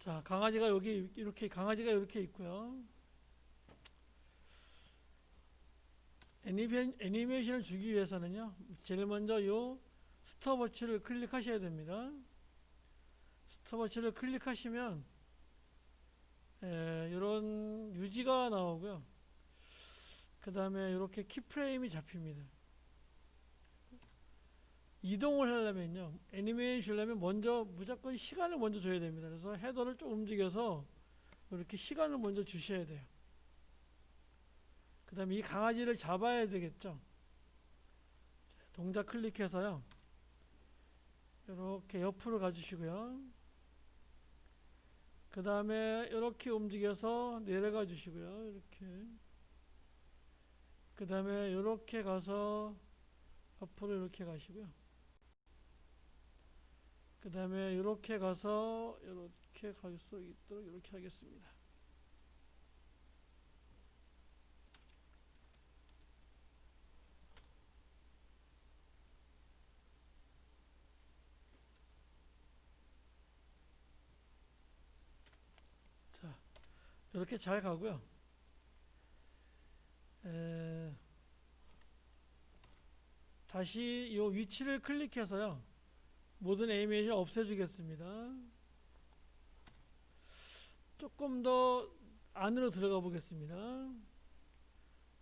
자, 강아지가 여기 이렇게 강아지가 이렇게 있고요. 애니메이션을 주기 위해서는요. 제일 먼저 요 스톱워치를 클릭하셔야 됩니다. 스톱워치를 클릭하시면 이런 유지가 나오고요. 그 다음에 이렇게 키프레임이 잡힙니다. 이동을 하려면요. 애니메이션 하려면 먼저 무조건 시간을 먼저 줘야 됩니다. 그래서 헤더를 좀 움직여서 이렇게 시간을 먼저 주셔야 돼요. 그 다음에 이 강아지를 잡아야 되겠죠. 동작 클릭해서요. 이렇게 옆으로 가주시고요. 그 다음에 이렇게 움직여서 내려가 주시고요. 이렇게. 그 다음에 이렇게 가서 앞으로 이렇게 가시고요. 그 다음에 이렇게 가서 이렇게 갈 수 있도록 이렇게 하겠습니다. 자, 이렇게 잘 가고요. 다시 이 위치를 클릭해서요. 모든 애니메이션 없애주겠습니다. 조금 더 안으로 들어가 보겠습니다.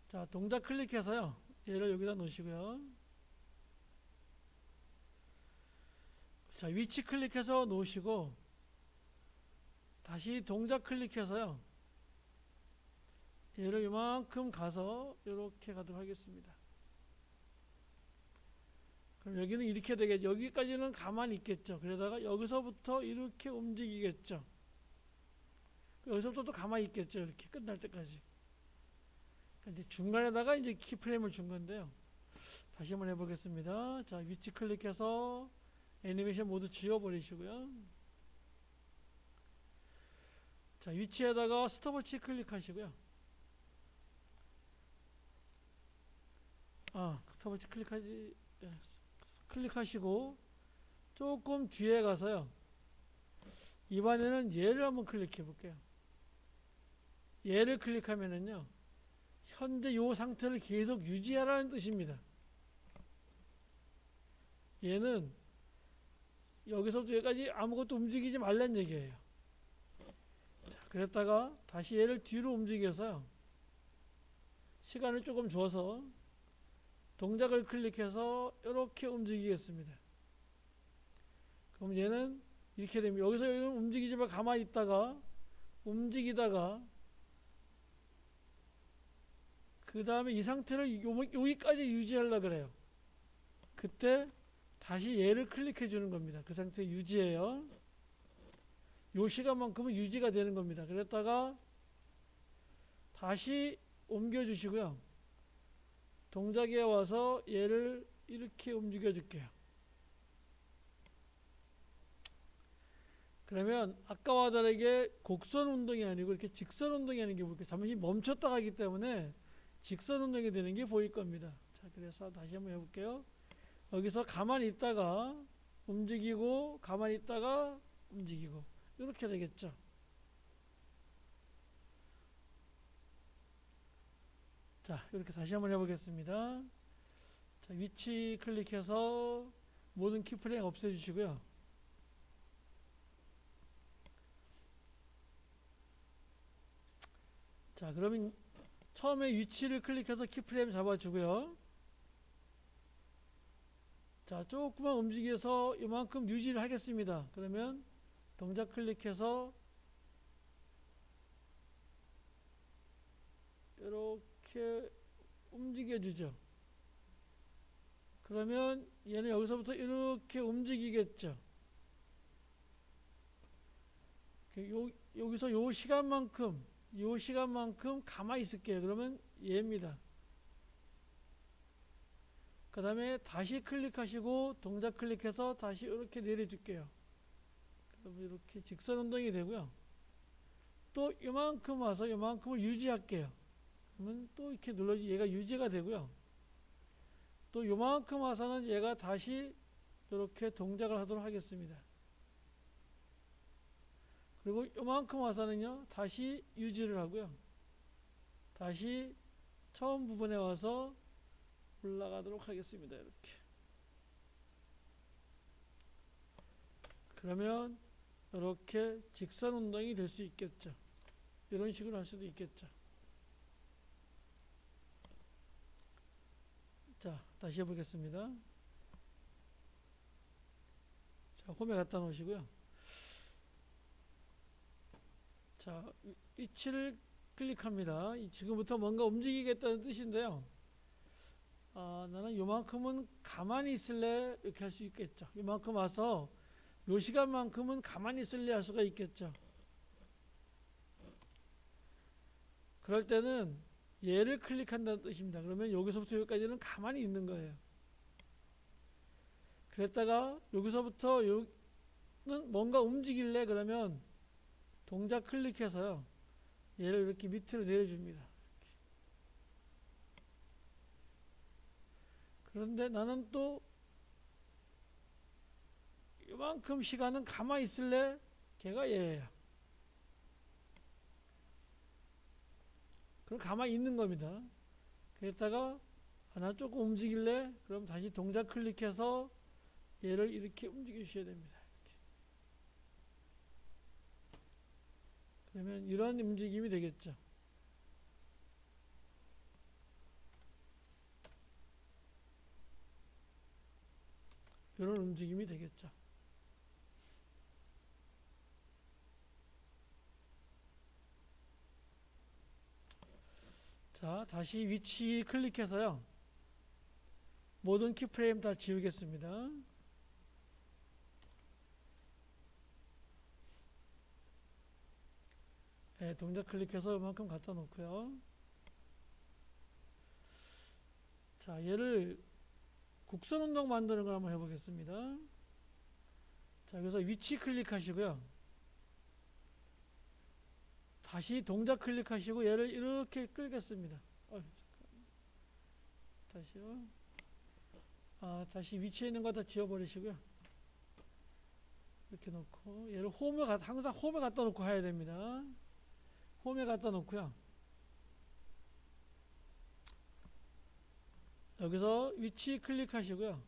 자, 동작 클릭해서요. 얘를 여기다 놓으시고요. 자, 위치 클릭해서 놓으시고 다시 동작 클릭해서요. 얘를 이만큼 가서 이렇게 가도록 하겠습니다. 그럼 여기는 이렇게 되겠죠. 여기까지는 가만히 있겠죠. 그러다가 여기서부터 이렇게 움직이겠죠. 여기서부터 또 가만히 있겠죠. 이렇게 끝날 때까지. 이제 중간에다가 이제 키프레임을 준 건데요. 다시 한번 해보겠습니다. 자, 위치 클릭해서 애니메이션 모두 지워버리시고요. 자, 위치에다가 스톱워치 클릭하시고요. 스톱워치 클릭하시고 조금 뒤에 가서요. 이번에는 얘를 한번 클릭해 볼게요. 얘를 클릭하면은요. 현재 이 상태를 계속 유지하라는 뜻입니다. 얘는 여기서부터 여기까지 아무것도 움직이지 말란 얘기예요. 자, 그랬다가 다시 얘를 뒤로 움직여서요. 시간을 조금 줘서 동작을 클릭해서 이렇게 움직이겠습니다. 그럼 얘는 이렇게 됩니다. 여기서 여기는 움직이지 말 가만히 있다가 움직이다가 그 다음에 이 상태를 여기까지 유지하려고 그래요. 그때 다시 얘를 클릭해 주는 겁니다. 그 상태 유지해요. 요 시간만큼은 유지가 되는 겁니다. 그랬다가 다시 옮겨 주시고요. 동작에 와서 얘를 이렇게 움직여 줄게요. 그러면 아까와 다르게 곡선 운동이 아니고 이렇게 직선 운동이 하는 게 보일게요. 잠시 멈췄다 가기 때문에 직선 운동이 되는 게 보일 겁니다. 자, 그래서 다시 한번 해볼게요. 여기서 가만히 있다가 움직이고 가만히 있다가 움직이고 이렇게 되겠죠. 자, 이렇게 다시 한번 해보겠습니다. 자, 위치 클릭해서 모든 키프레임 없애주시고요. 자, 그러면 처음에 위치를 클릭해서 키프레임 잡아주고요. 자, 조금만 움직여서 이만큼 유지를 하겠습니다. 그러면 동작 클릭해서 이렇게 움직여주죠. 그러면 얘는 여기서부터 이렇게 움직이겠죠. 여기서 요 시간만큼 가만히 있을게요. 그러면 얘입니다. 그 다음에 다시 클릭하시고 동작 클릭해서 다시 이렇게 내려줄게요. 그러면 이렇게 직선 운동이 되고요. 또 이만큼 와서 이만큼을 유지할게요. 그러면 또 이렇게 눌러주 얘가 유지가 되고요. 또 요만큼 와서는 얘가 다시 이렇게 동작을 하도록 하겠습니다. 그리고 요만큼 와서는요 다시 유지를 하고요, 다시 처음 부분에 와서 올라가도록 하겠습니다. 이렇게. 그러면 이렇게 직선 운동이 될 수 있겠죠. 이런 식으로 할 수도 있겠죠. 자, 다시 해보겠습니다. 자, 홈에 갖다 놓으시고요. 자, 위치를 클릭합니다. 지금부터 뭔가 움직이겠다는 뜻인데요. 나는 요만큼은 가만히 있을래? 이렇게 할 수 있겠죠. 요만큼 와서 요 시간만큼은 가만히 있을래 할 수가 있겠죠. 그럴 때는 얘를 클릭한다는 뜻입니다. 그러면 여기서부터 여기까지는 가만히 있는 거예요. 그랬다가 여기서부터 여기는 뭔가 움직일래? 그러면 동작 클릭해서요, 얘를 이렇게 밑으로 내려줍니다. 그런데 나는 또 이만큼 시간은 가만히 있을래? 걔가 얘예요. 그럼 가만히 있는 겁니다. 그랬다가 하나 조금 움직일래? 그럼 다시 동작 클릭해서 얘를 이렇게 움직여 주셔야 됩니다. 이렇게. 그러면 이런 움직임이 되겠죠. 이런 움직임이 되겠죠. 자, 다시 위치 클릭해서요, 모든 키프레임 다 지우겠습니다. 네, 동작 클릭해서 이만큼 갖다 놓고요. 자, 얘를 곡선 운동 만드는 걸 한번 해보겠습니다. 자, 여기서 위치 클릭하시고요, 다시 동작 클릭하시고 얘를 이렇게 끌겠습니다. 다시요. 다시 위치에 있는 거 다 지워버리시고요. 이렇게 놓고 얘를 항상 홈에 갖다 놓고 해야 됩니다. 홈에 갖다 놓고요. 여기서 위치 클릭하시고요.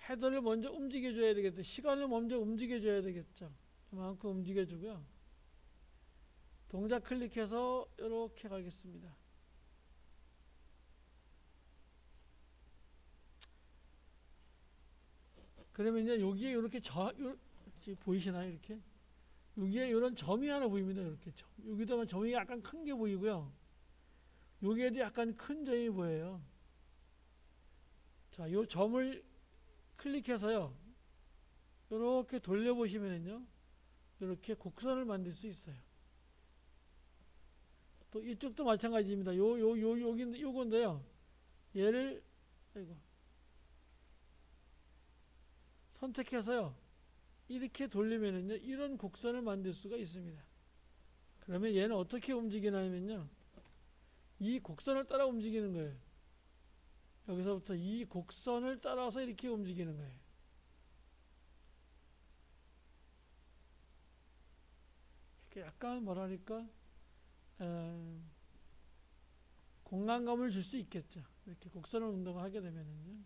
헤더를 먼저 움직여줘야 되겠죠. 시간을 먼저 움직여줘야 되겠죠. 이만큼 움직여주고요. 동작 클릭해서 이렇게 가겠습니다. 그러면 이제 여기에 이렇게 보이시나요? 이렇게 여기에 이런 점이 하나 보입니다. 이렇게 여기다만 점이 약간 큰 게 보이고요. 여기에도 약간 큰 점이 보여요. 자, 이 점을 클릭해서요, 이렇게 돌려보시면요, 이렇게 곡선을 만들 수 있어요. 또 이쪽도 마찬가지입니다. 요건데요. 얘를 선택해서요, 이렇게 돌리면은요, 이런 곡선을 만들 수가 있습니다. 그러면 얘는 어떻게 움직이냐면요, 이 곡선을 따라 움직이는 거예요. 여기서부터 이 곡선을 따라서 이렇게 움직이는 거예요. 이렇게 약간 뭐랄까, 공간감을 줄 수 있겠죠. 이렇게 곡선을 운동을 하게 되면은요.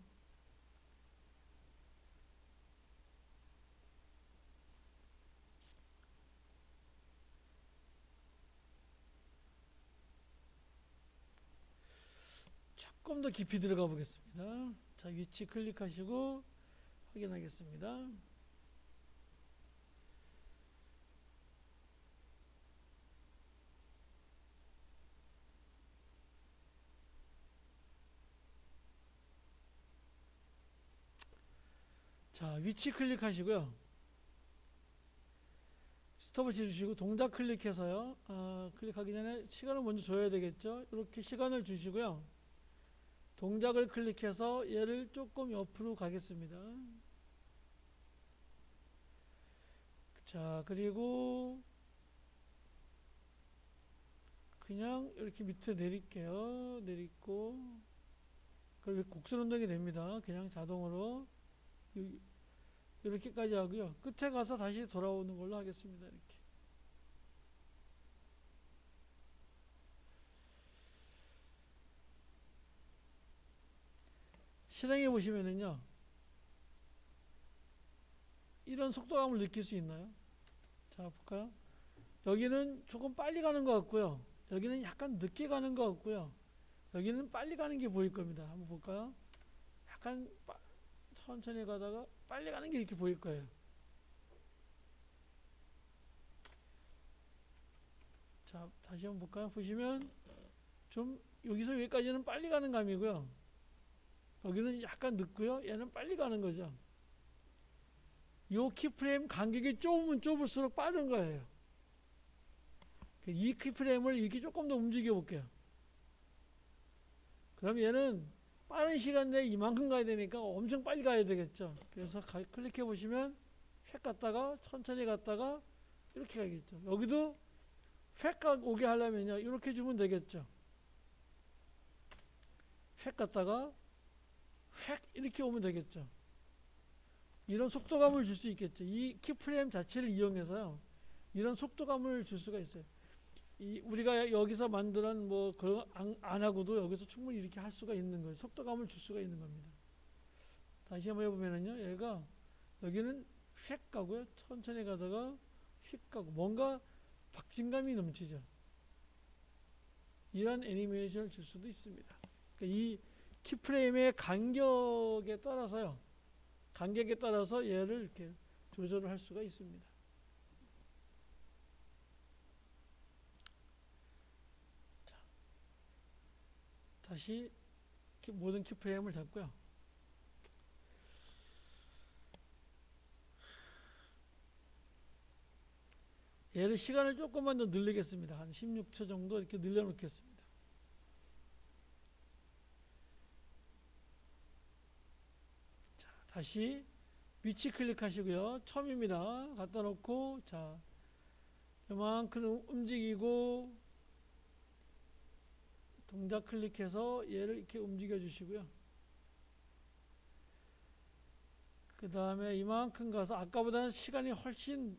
조금 더 깊이 들어가 보겠습니다. 자, 위치 클릭하시고 확인하겠습니다. 자, 위치 클릭하시고요, 스톱을 주시고 동작 클릭해서요, 클릭하기 전에 시간을 먼저 줘야 되겠죠. 이렇게 시간을 주시고요, 동작을 클릭해서 얘를 조금 옆으로 가겠습니다. 자, 그리고 그냥 이렇게 밑에 내릴게요. 내리고 그리고 곡선 운동이 됩니다. 그냥 자동으로 이렇게까지 하고요. 끝에 가서 다시 돌아오는 걸로 하겠습니다. 이렇게. 실행해 보시면은요. 이런 속도감을 느낄 수 있나요? 자, 볼까요? 여기는 조금 빨리 가는 것 같고요. 여기는 약간 늦게 가는 것 같고요. 여기는 빨리 가는 게 보일 겁니다. 한번 볼까요? 약간 천천히 가다가 빨리 가는 게 이렇게 보일 거예요. 자, 다시 한번 볼까요? 보시면 좀 여기서 여기까지는 빨리 가는 감이고요. 여기는 약간 늦고요. 얘는 빨리 가는 거죠. 이 키프레임 간격이 좁으면 좁을수록 빠른 거예요. 이 키프레임을 이렇게 조금 더 움직여 볼게요. 그럼 얘는 빠른 시간 내에 이만큼 가야 되니까 엄청 빨리 가야 되겠죠. 그래서 클릭해 보시면 획 갔다가 천천히 갔다가 이렇게 가겠죠. 여기도 획 오게 하려면요 이렇게 주면 되겠죠. 획 갔다가 획 이렇게 오면 되겠죠. 이런 속도감을 줄 수 있겠죠. 이 키프레임 자체를 이용해서요 이런 속도감을 줄 수가 있어요. 우리가 여기서 만드는 뭐 그런 안 하고도 여기서 충분히 이렇게 할 수가 있는 거예요. 속도감을 줄 수가 있는 겁니다. 다시 한번 해보면은요, 얘가 여기는 휙 가고요, 천천히 가다가 휙 가고 뭔가 박진감이 넘치죠. 이런 애니메이션을 줄 수도 있습니다. 그러니까 이 키프레임의 간격에 따라서요, 간격에 따라서 얘를 이렇게 조절을 할 수가 있습니다. 다시 모든 키프레임을 잡고요. 얘를 시간을 조금만 더 늘리겠습니다. 한 16초 정도 이렇게 늘려놓겠습니다. 자, 다시 위치 클릭하시고요. 처음입니다. 갖다 놓고 자, 이만큼 움직이고 동작 클릭해서 얘를 이렇게 움직여 주시고요. 그 다음에 이만큼 가서 아까보다는 시간이 훨씬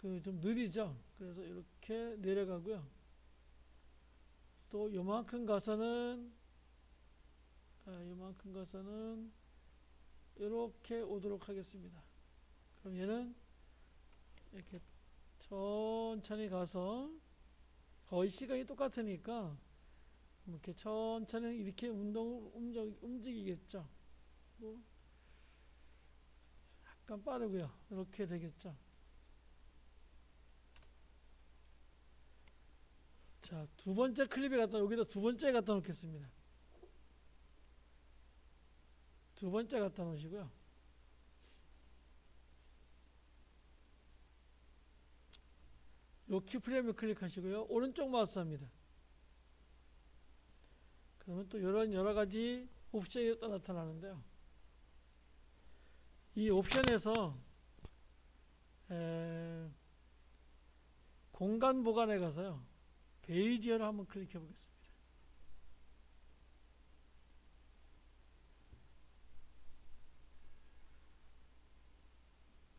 좀 느리죠. 그래서 이렇게 내려가고요. 또 요만큼 가서는 이렇게 오도록 하겠습니다. 그럼 얘는 이렇게 천천히 가서 거의 시간이 똑같으니까 이렇게 천천히 이렇게 움직이겠죠. 뭐 약간 빠르고요. 이렇게 되겠죠. 자, 두 번째 클립에 여기다 두 번째 갖다 놓겠습니다. 두 번째 갖다 놓으시고요. 요 키프레임을 클릭하시고요. 오른쪽 마우스 합니다. 그러면 또 이런 여러 가지 옵션이 또 나타나는데요. 이 옵션에서 공간 보관에 가서요. 베이지어를 한번 클릭해 보겠습니다.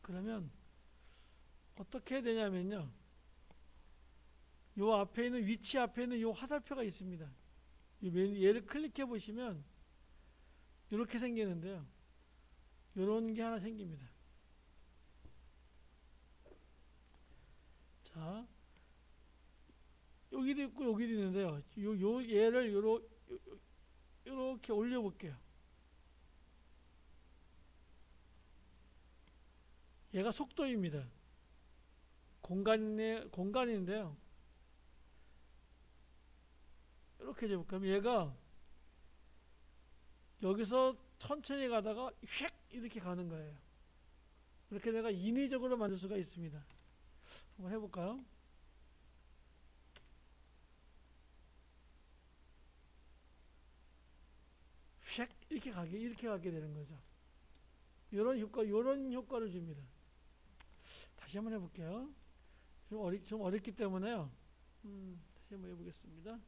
그러면 어떻게 해야 되냐면요. 요 앞에 있는 위치 앞에 있는 요 화살표가 있습니다. 얘를 클릭해 보시면 이렇게 생기는데요. 이런 게 하나 생깁니다. 자, 여기도 있고 여기도 있는데요. 얘를 요렇게 올려 볼게요. 얘가 속도입니다. 공간인데요. 이렇게 해볼까요? 얘가 여기서 천천히 가다가 휙 이렇게 가는 거예요. 이렇게 내가 인위적으로 만들 수가 있습니다. 한번 해볼까요? 휙 이렇게 가게 되는 거죠. 이런 효과를 줍니다. 다시 한번 해볼게요. 좀 어렵기 때문에요. 다시 한번 해보겠습니다.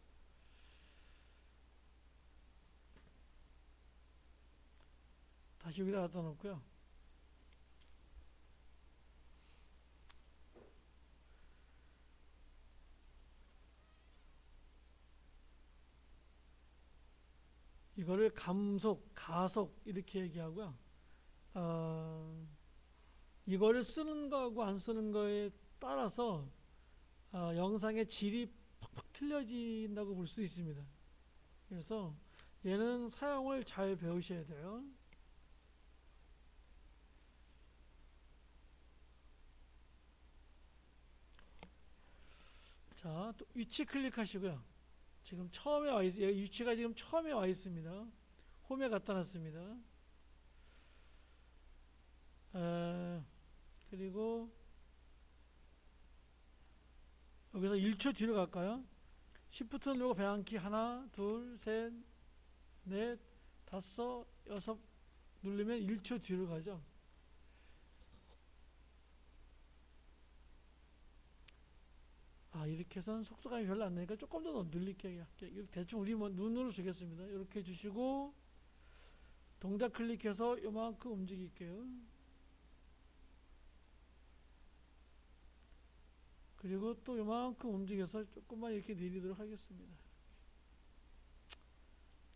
다시 여기다 갖다 놓고요. 이거를 감속, 가속 이렇게 얘기하고요. 이거를 쓰는 거하고 안 쓰는 거에 따라서 영상의 질이 팍팍 틀려진다고 볼 수 있습니다. 그래서 얘는 사용을 잘 배우셔야 돼요. 자, 또 위치 클릭하시고요. 지금 처음에 와 있, 위치가 지금 처음에 와 있습니다. 홈에 갖다 놨습니다. 그리고 여기서 1초 뒤로 갈까요? Shift 누르고 배양키 하나, 둘, 셋, 넷, 다섯, 여섯 누르면 1초 뒤로 가죠. 이렇게 해서는 속도감이 별로 안 나니까 조금 더 늘릴게요. 이렇게 대충 우리 뭐 눈으로 주겠습니다. 이렇게 해주시고 동작 클릭해서 요만큼 움직일게요. 그리고 또 요만큼 움직여서 조금만 이렇게 내리도록 하겠습니다.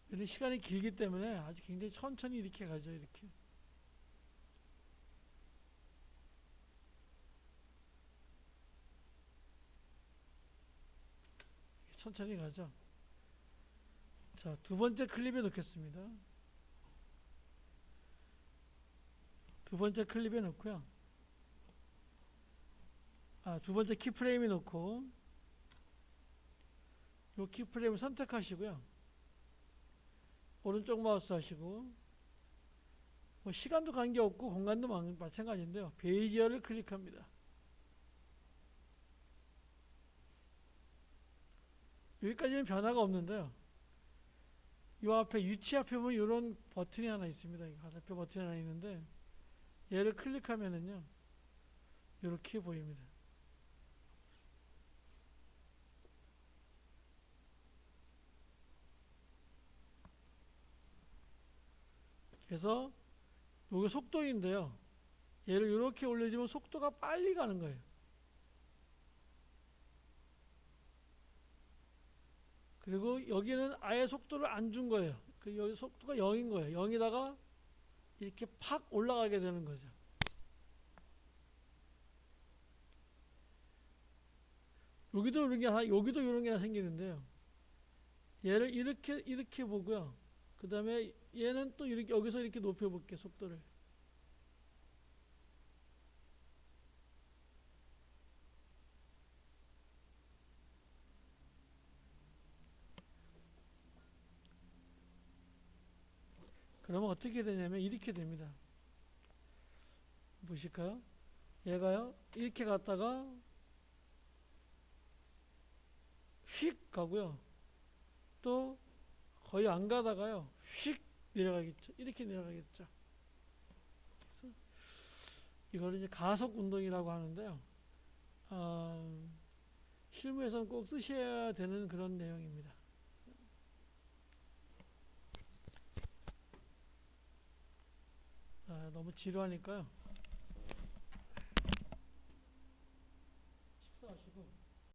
이런 시간이 길기 때문에 아주 굉장히 천천히 이렇게 가죠. 이렇게. 천천히 가죠. 자, 두 번째 클립에 넣겠습니다. 두 번째 클립에 넣고요. 두 번째 키프레임에 넣고 이 키프레임을 선택하시고요. 오른쪽 마우스 하시고 뭐 시간도 관계없고 공간도 마찬가지인데요. 베이지어를 클릭합니다. 여기까지는 변화가 없는데요. 이 앞에 위치 앞에 보면 이런 버튼이 하나 있습니다. 화살표 버튼이 하나 있는데 얘를 클릭하면은요 이렇게 보입니다. 그래서 이게 속도인데요. 얘를 이렇게 올려주면 속도가 빨리 가는 거예요. 그리고 여기는 아예 속도를 안 준 거예요. 여기 속도가 0인 거예요. 0이다가 이렇게 팍 올라가게 되는 거죠. 여기도 이런 게 하나 생기는데요. 얘를 이렇게 보고요. 그 다음에 얘는 또 이렇게 여기서 이렇게 높여볼게요. 속도를. 그러면 어떻게 되냐면 이렇게 됩니다. 보실까요? 얘가요 이렇게 갔다가 휙 가고요. 또 거의 안 가다가요 휙 내려가겠죠. 이렇게 내려가겠죠. 그래서 이거를 이제 가속 운동이라고 하는데요. 실무에서는 꼭 쓰셔야 되는 그런 내용입니다. 너무 지루하니까요. 식사하시고